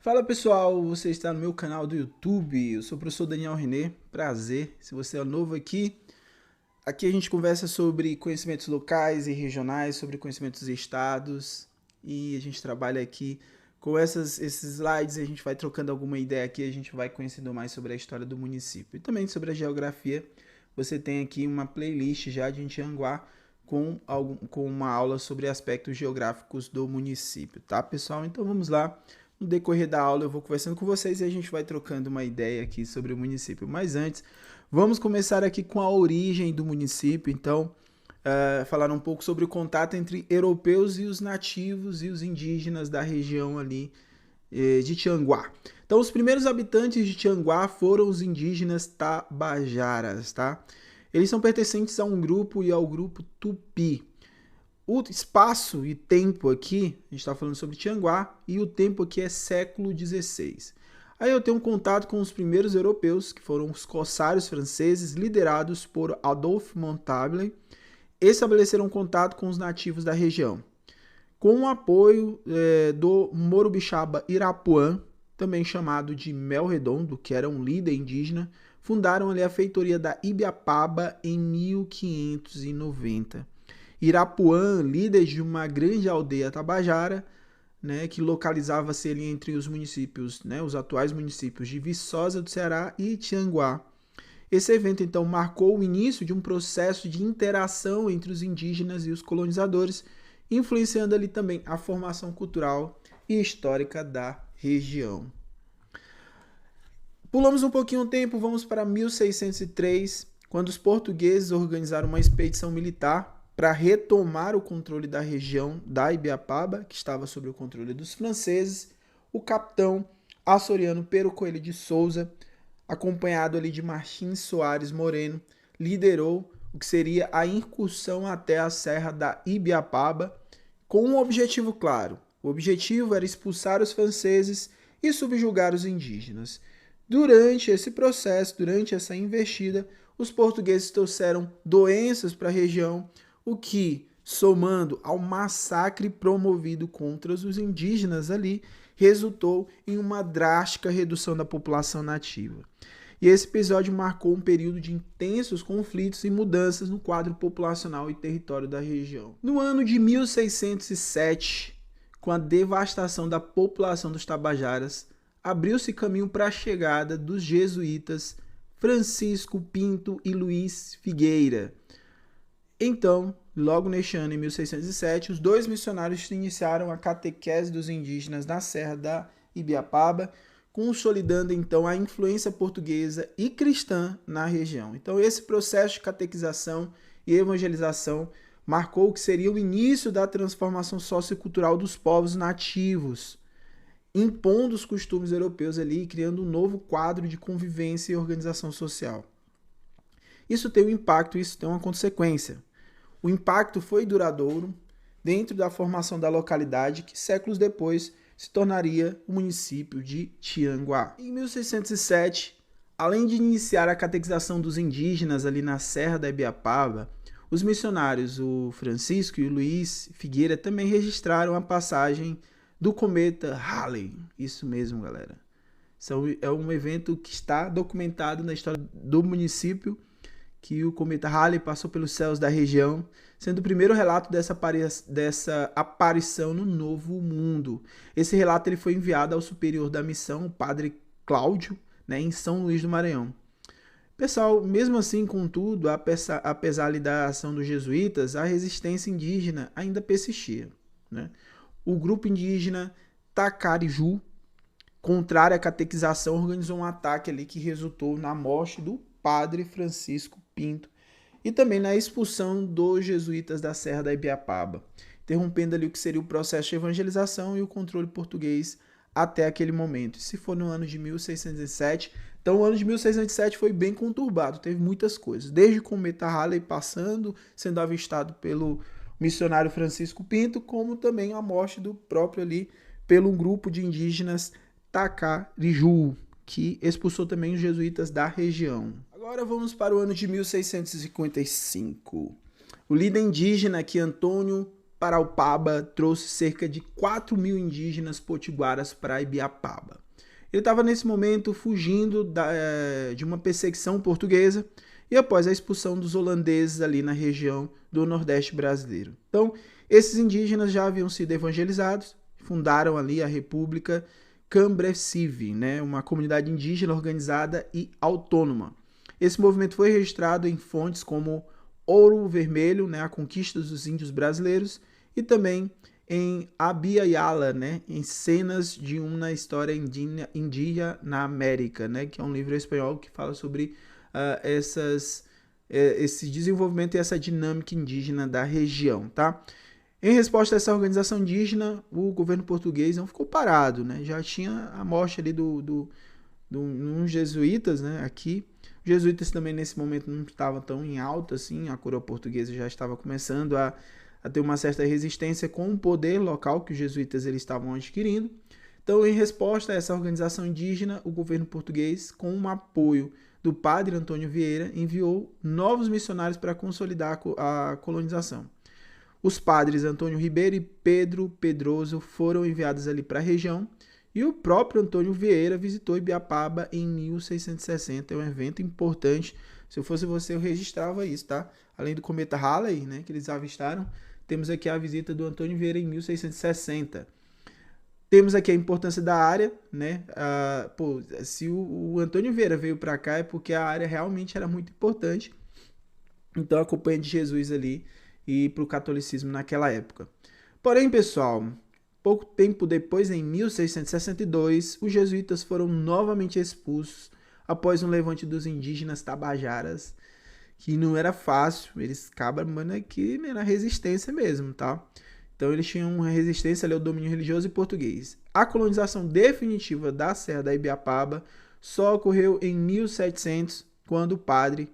Fala pessoal, você está no meu canal do YouTube, eu sou o professor Daniel René, prazer, se você é novo aqui a gente conversa sobre conhecimentos locais e regionais, sobre conhecimentos de estados e a gente trabalha aqui com esses slides, a gente vai trocando alguma ideia aqui, a gente vai conhecendo mais sobre a história do município e também sobre a geografia. Você tem aqui uma playlist já de Tianguá com uma aula sobre aspectos geográficos do município, tá pessoal? Então vamos lá. No decorrer da aula eu vou conversando com vocês e a gente vai trocando uma ideia aqui sobre o município. Mas antes, vamos começar aqui com a origem do município. Então, falar um pouco sobre o contato entre europeus e os nativos e os indígenas da região ali de Tianguá. Então, os primeiros habitantes de Tianguá foram os indígenas Tabajaras, tá? Eles são pertencentes a um grupo e ao grupo Tupi. O espaço e tempo aqui, a gente está falando sobre Tianguá, e o tempo aqui é século XVI. Aí eu tenho um contato com os primeiros europeus, que foram os corsários franceses, liderados por Adolphe Montable, estabeleceram contato com os nativos da região. Com o apoio do Morubixaba Irapuã, também chamado de Mel Redondo, que era um líder indígena, fundaram ali a feitoria da Ibiapaba em 1590. Irapuã, líder de uma grande aldeia tabajara, né, que localizava-se ali entre os municípios, né, os atuais municípios de Viçosa do Ceará e Tianguá. Esse evento, então, marcou o início de um processo de interação entre os indígenas e os colonizadores, influenciando ali também a formação cultural e histórica da região. Pulamos um pouquinho o tempo, vamos para 1603, quando os portugueses organizaram uma expedição militar para retomar o controle da região da Ibiapaba, que estava sob o controle dos franceses. O capitão açoriano Pero Coelho de Souza, acompanhado ali de Martins Soares Moreno, liderou o que seria a incursão até a Serra da Ibiapaba, com um objetivo claro. O objetivo era expulsar os franceses e subjugar os indígenas. Durante esse processo, durante essa investida, os portugueses trouxeram doenças para a região, o que, somando ao massacre promovido contra os indígenas ali, resultou em uma drástica redução da população nativa. E esse episódio marcou um período de intensos conflitos e mudanças no quadro populacional e território da região. No ano de 1607, com a devastação da população dos Tabajaras, abriu-se caminho para a chegada dos jesuítas Francisco Pinto e Luiz Figueira. Então, logo neste ano, em 1607, os dois missionários iniciaram a catequese dos indígenas na Serra da Ibiapaba, consolidando então a influência portuguesa e cristã na região. Então, esse processo de catequização e evangelização marcou o que seria o início da transformação sociocultural dos povos nativos, impondo os costumes europeus ali e criando um novo quadro de convivência e organização social. Isso tem um impacto, isso tem uma consequência. O impacto foi duradouro dentro da formação da localidade, que séculos depois se tornaria o município de Tianguá. Em 1607, além de iniciar a catequização dos indígenas ali na Serra da Ibiapaba, os missionários, o Francisco e o Luiz Figueira, também registraram a passagem do cometa Halley. Isso mesmo, galera. É um evento que está documentado na história do município, que o cometa Halley passou pelos céus da região, sendo o primeiro relato dessa aparição no Novo Mundo. Esse relato ele foi enviado ao superior da missão, o padre Cláudio, né, em São Luís do Maranhão. Pessoal, mesmo assim, contudo, apesar da ação dos jesuítas, a resistência indígena ainda persistia, né? O grupo indígena Tacariju, contrário à catequização, organizou um ataque ali que resultou na morte do padre Francisco Pinto e também na expulsão dos jesuítas da Serra da Ibiapaba, interrompendo ali o que seria o processo de evangelização e o controle português até aquele momento. Se for no ano de 1607, então o ano de 1607 foi bem conturbado, teve muitas coisas, desde o cometa Halley passando, sendo avistado pelo missionário Francisco Pinto, como também a morte do próprio ali pelo grupo de indígenas Tacariju, que expulsou também os jesuítas da região. Agora vamos para o ano de 1655. O líder indígena aqui, Antônio Paraupaba trouxe cerca de 4.000 indígenas potiguaras para Ibiapaba. Ele estava nesse momento fugindo de uma perseguição portuguesa e após a expulsão dos holandeses ali na região do Nordeste brasileiro. Então, esses indígenas já haviam sido evangelizados, fundaram ali a República Cambrecive, né, uma comunidade indígena organizada e autônoma. Esse movimento foi registrado em fontes como Ouro Vermelho, né, a conquista dos índios brasileiros, e também em Abya Yala, né, em cenas de uma história indígena na América, né, que é um livro espanhol que fala sobre esse desenvolvimento e essa dinâmica indígena da região, tá? Em resposta a essa organização indígena, o governo português não ficou parado, né? Já tinha a morte ali uns jesuítas, né, aqui. Os jesuítas também nesse momento não estavam tão em alta assim, a coroa portuguesa já estava começando a ter uma certa resistência com o poder local que os jesuítas eles estavam adquirindo. Então, em resposta a essa organização indígena, o governo português, com um apoio do padre Antônio Vieira, enviou novos missionários para consolidar a colonização. Os padres Antônio Ribeiro e Pedro Pedroso foram enviados ali para a região e o próprio Antônio Vieira visitou Ibiapaba em 1660. É um evento importante. Se eu fosse você, eu registrava isso, tá? Além do cometa Halley, né, que eles avistaram, temos aqui a visita do Antônio Vieira em 1660. Temos aqui a importância da área, né? Se o Antônio Vieira veio para cá é porque a área realmente era muito importante. Então, a Companhia de Jesus ali e para o catolicismo naquela época. Porém, pessoal, pouco tempo depois, em 1662, os jesuítas foram novamente expulsos após um levante dos indígenas tabajaras, que não era fácil, eles cabram aqui na resistência mesmo, tá? Então eles tinham uma resistência ali ao domínio religioso e português. A colonização definitiva da Serra da Ibiapaba só ocorreu em 1700, quando o padre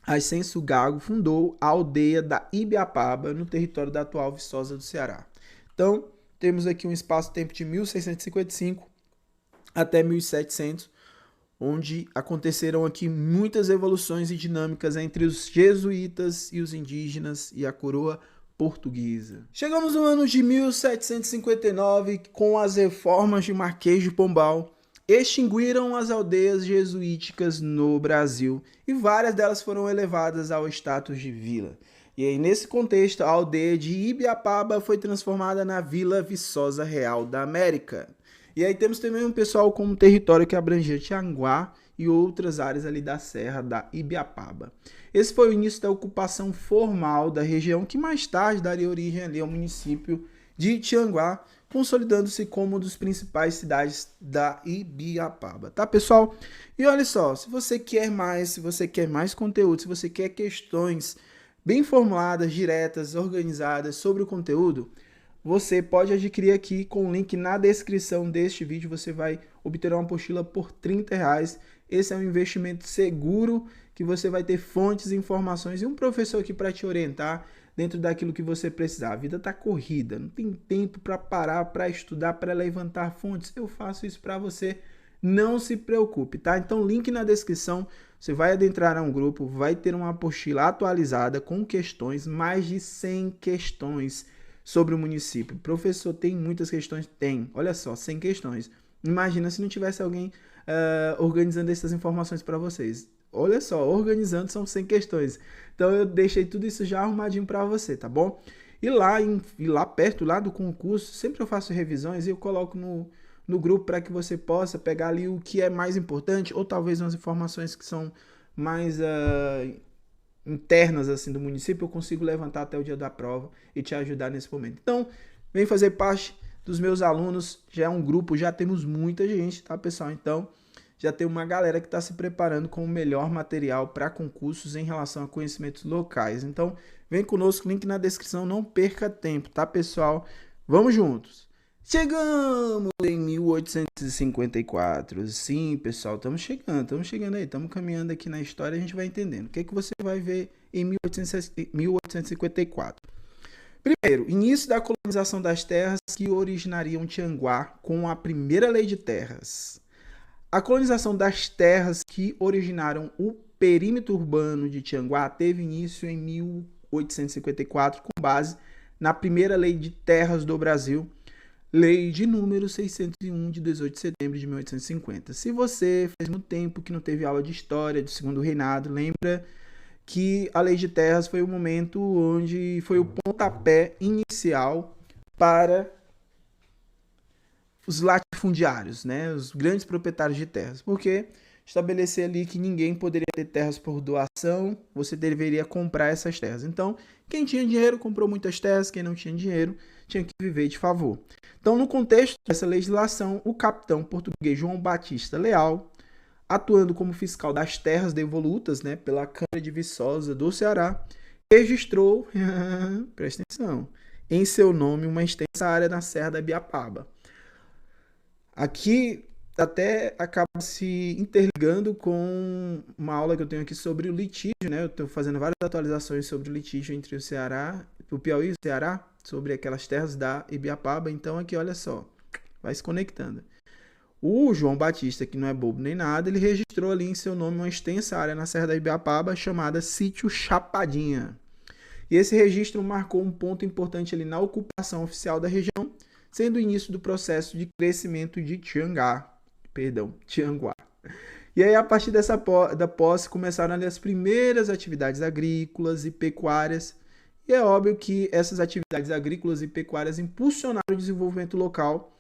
Ascenso Gago fundou a aldeia da Ibiapaba, no território da atual Viçosa do Ceará. Então, temos aqui um espaço-tempo de 1655 até 1700, onde aconteceram aqui muitas evoluções e dinâmicas entre os jesuítas e os indígenas e a coroa portuguesa. Chegamos no ano de 1759, com as reformas de Marquês de Pombal, extinguiram as aldeias jesuíticas no Brasil e várias delas foram elevadas ao status de vila. E aí, nesse contexto, a aldeia de Ibiapaba foi transformada na Vila Viçosa Real da América. E aí temos também um pessoal com um território que abrangia Tianguá e outras áreas ali da Serra da Ibiapaba. Esse foi o início da ocupação formal da região, que mais tarde daria origem ali ao município de Tianguá, consolidando-se como uma das principais cidades da Ibiapaba, tá, pessoal? E olha só, se você quer mais conteúdo, se você quer questões bem formuladas, diretas, organizadas sobre o conteúdo, você pode adquirir aqui com o link na descrição deste vídeo. Você vai obter uma apostila por R$30. Esse é um investimento seguro, que você vai ter fontes, informações e um professor aqui para te orientar dentro daquilo que você precisar. A vida está corrida, não tem tempo para parar, para estudar, para levantar fontes. Eu faço isso para você, não se preocupe, tá? Então, link na descrição, você vai adentrar a um grupo, vai ter uma apostila atualizada com questões, mais de 100 questões sobre o município. Professor, tem muitas questões? Tem. Olha só, 100 questões. Imagina se não tivesse alguém organizando essas informações para vocês. Olha só, organizando são 100 questões. Então eu deixei tudo isso já arrumadinho para você, tá bom? E lá perto lá do concurso, sempre eu faço revisões e eu coloco no grupo para que você possa pegar ali o que é mais importante, ou talvez umas informações que são mais internas assim do município, eu consigo levantar até o dia da prova e te ajudar nesse momento. Então, vem fazer parte dos meus alunos, já é um grupo, já temos muita gente, tá, pessoal? Então, já tem uma galera que está se preparando com o melhor material para concursos em relação a conhecimentos locais. Então, vem conosco, link na descrição, não perca tempo, tá, pessoal? Vamos juntos! Chegamos em 1854. Sim, pessoal, estamos chegando aí, estamos caminhando aqui na história, a gente vai entendendo. O que é que você vai ver em 1854? Primeiro, início da colonização das terras que originariam Tianguá com a primeira lei de terras. A colonização das terras que originaram o perímetro urbano de Tianguá teve início em 1854 com base na primeira lei de terras do Brasil, lei de número 601 de 18 de setembro de 1850. Se você faz muito tempo que não teve aula de história do Segundo Reinado, lembra que a lei de terras foi o momento onde foi o pontapé inicial para os latifundiários, né, os grandes proprietários de terras, porque estabelecer ali que ninguém poderia ter terras por doação, você deveria comprar essas terras. Então, quem tinha dinheiro comprou muitas terras, quem não tinha dinheiro tinha que viver de favor. Então, no contexto dessa legislação, o capitão português João Batista Leal, atuando como fiscal das terras devolutas, né, pela Câmara de Viçosa do Ceará, registrou, presta atenção, em seu nome uma extensa área na Serra da Ibiapaba. Aqui até acaba se interligando com uma aula que eu tenho aqui sobre o litígio, né? Eu estou fazendo várias atualizações sobre o litígio entre o Ceará, o Piauí e o Ceará, sobre aquelas terras da Ibiapaba. Então aqui, olha só, vai se conectando. O João Batista, que não é bobo nem nada, ele registrou ali em seu nome uma extensa área na Serra da Ibiapaba chamada Sítio Chapadinha. E esse registro marcou um ponto importante ali na ocupação oficial da região, sendo o início do processo de crescimento de Tianguá. E aí, a partir da posse, começaram ali as primeiras atividades agrícolas e pecuárias. E é óbvio que essas atividades agrícolas e pecuárias impulsionaram o desenvolvimento local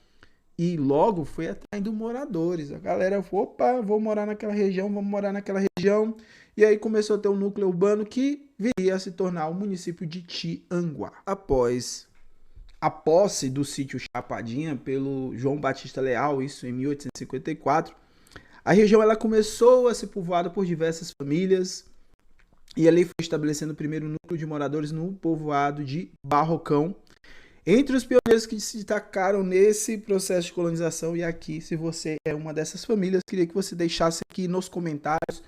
e logo foi atraindo moradores. A galera falou, opa, vou morar naquela região, vamos morar naquela região. E aí começou a ter um núcleo urbano que viria a se tornar o município de Tianguá. Após a posse do sítio Chapadinha pelo João Batista Leal, isso em 1854, a região ela começou a ser povoada por diversas famílias e ali foi estabelecendo o primeiro núcleo de moradores no povoado de Barrocão. Entre os pioneiros que se destacaram nesse processo de colonização, e aqui, se você é uma dessas famílias, queria que você deixasse aqui nos comentários,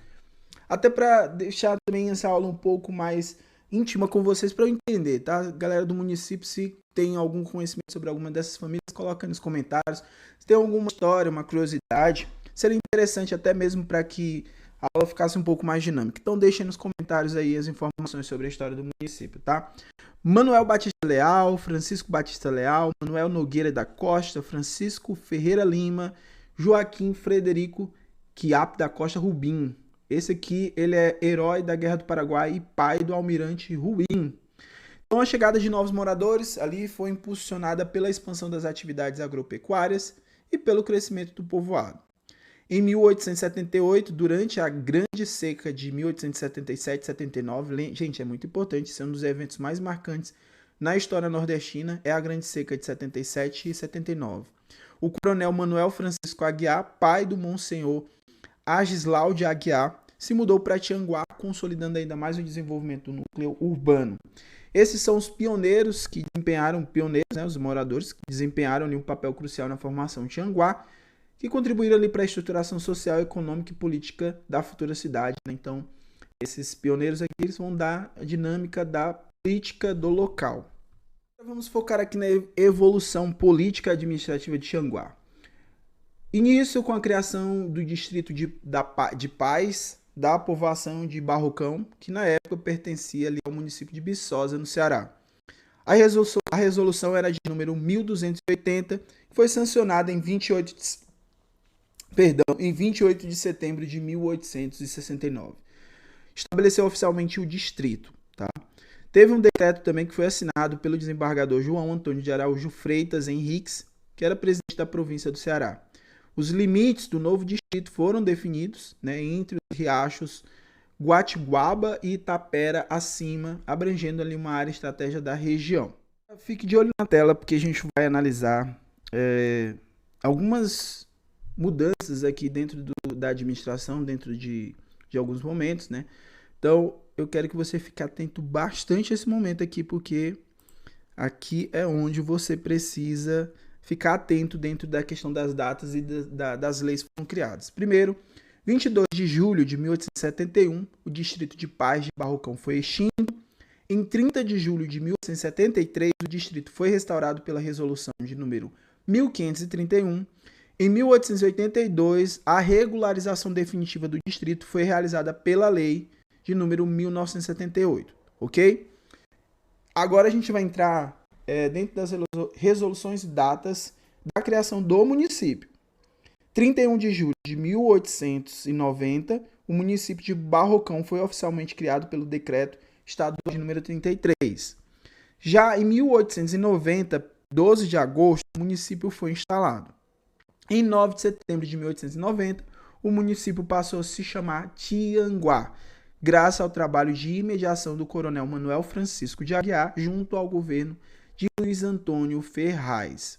até para deixar também essa aula um pouco mais íntima com vocês para eu entender, tá? Galera do município, se tem algum conhecimento sobre alguma dessas famílias, coloca nos comentários. Se tem alguma história, uma curiosidade, seria interessante até mesmo para que a aula ficasse um pouco mais dinâmica. Então deixem nos comentários aí as informações sobre a história do município, tá? Manuel Batista Leal, Francisco Batista Leal, Manuel Nogueira da Costa, Francisco Ferreira Lima, Joaquim Frederico Quiape da Costa Rubim. Esse aqui, ele é herói da Guerra do Paraguai e pai do almirante Rubim. Então, a chegada de novos moradores ali foi impulsionada pela expansão das atividades agropecuárias e pelo crescimento do povoado. Em 1878, durante a Grande Seca de 1877-79, gente, é muito importante, esse é um dos eventos mais marcantes na história nordestina, é a Grande Seca de 77 e 79. O coronel Manuel Francisco Aguiar, pai do Monsenhor Agislau de Aguiar, se mudou para Tianguá, consolidando ainda mais o desenvolvimento do núcleo urbano. Esses são os pioneiros que desempenharam, né, os moradores que desempenharam ali um papel crucial na formação de Tianguá, que contribuíram ali para a estruturação social, econômica e política da futura cidade, né? Então, esses pioneiros aqui eles vão dar a dinâmica da política do local. Vamos focar aqui na evolução política administrativa de Tianguá. Início com a criação do distrito de Paz, da povoação de Barrocão, que na época pertencia ali ao município de Viçosa, no Ceará. A resolução era de número 1280, que foi sancionada em 28 de setembro de 1869. Estabeleceu oficialmente o distrito. Tá? Teve um decreto também que foi assinado pelo desembargador João Antônio de Araújo Freitas Henriques, que era presidente da província do Ceará. Os limites do novo distrito foram definidos, né, entre os riachos Guatiguaba e Itapera acima, abrangendo ali uma área estratégica da região. Fique de olho na tela porque a gente vai analisar algumas mudanças aqui dentro da administração, dentro de alguns momentos, né? Então, eu quero que você fique atento bastante a esse momento aqui, porque aqui é onde você precisa ficar atento dentro da questão das datas e das leis que foram criadas. Primeiro, 22 de julho de 1871, o Distrito de Paz de Barrocão foi extinto. Em 30 de julho de 1873, o distrito foi restaurado pela resolução de número 1531. Em 1882, a regularização definitiva do distrito foi realizada pela lei de número 1978, ok? Agora a gente vai entrar dentro das resoluções e datas da criação do município. 31 de julho de 1890, o município de Barrocão foi oficialmente criado pelo decreto estadual de número 33. Já em 1890, 12 de agosto, o município foi instalado. Em 9 de setembro de 1890, o município passou a se chamar Tianguá, graças ao trabalho de imediação do coronel Manuel Francisco de Aguiar, junto ao governo de Luiz Antônio Ferraz.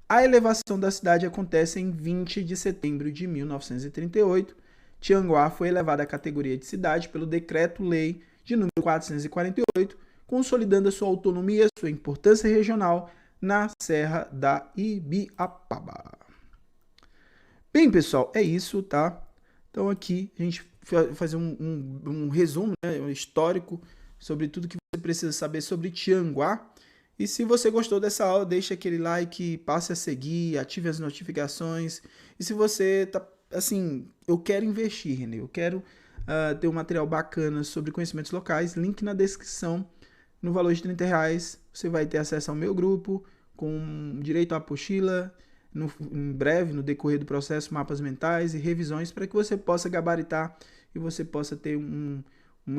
A elevação da cidade acontece em 20 de setembro de 1938. Tianguá foi elevada à categoria de cidade pelo Decreto-Lei de número 448, consolidando a sua autonomia e sua importância regional na Serra da Ibiapaba. Bem, pessoal, é isso, tá? Então aqui a gente vai fazer um resumo, né, um histórico sobre tudo que você precisa saber sobre Tianguá. E se você gostou dessa aula, deixa aquele like, passe a seguir, ative as notificações. E se você tá assim, eu quero investir, René, eu quero ter um material bacana sobre conhecimentos locais, link na descrição, no valor de R$30, você vai ter acesso ao meu grupo, com direito à apostila, em breve, no decorrer do processo, mapas mentais e revisões, para que você possa gabaritar e você possa ter um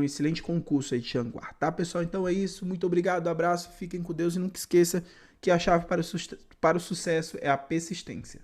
excelente concurso aí de Tianguá, tá, pessoal? Então é isso, muito obrigado, abraço, fiquem com Deus e nunca esqueça que a chave para o sucesso é a persistência.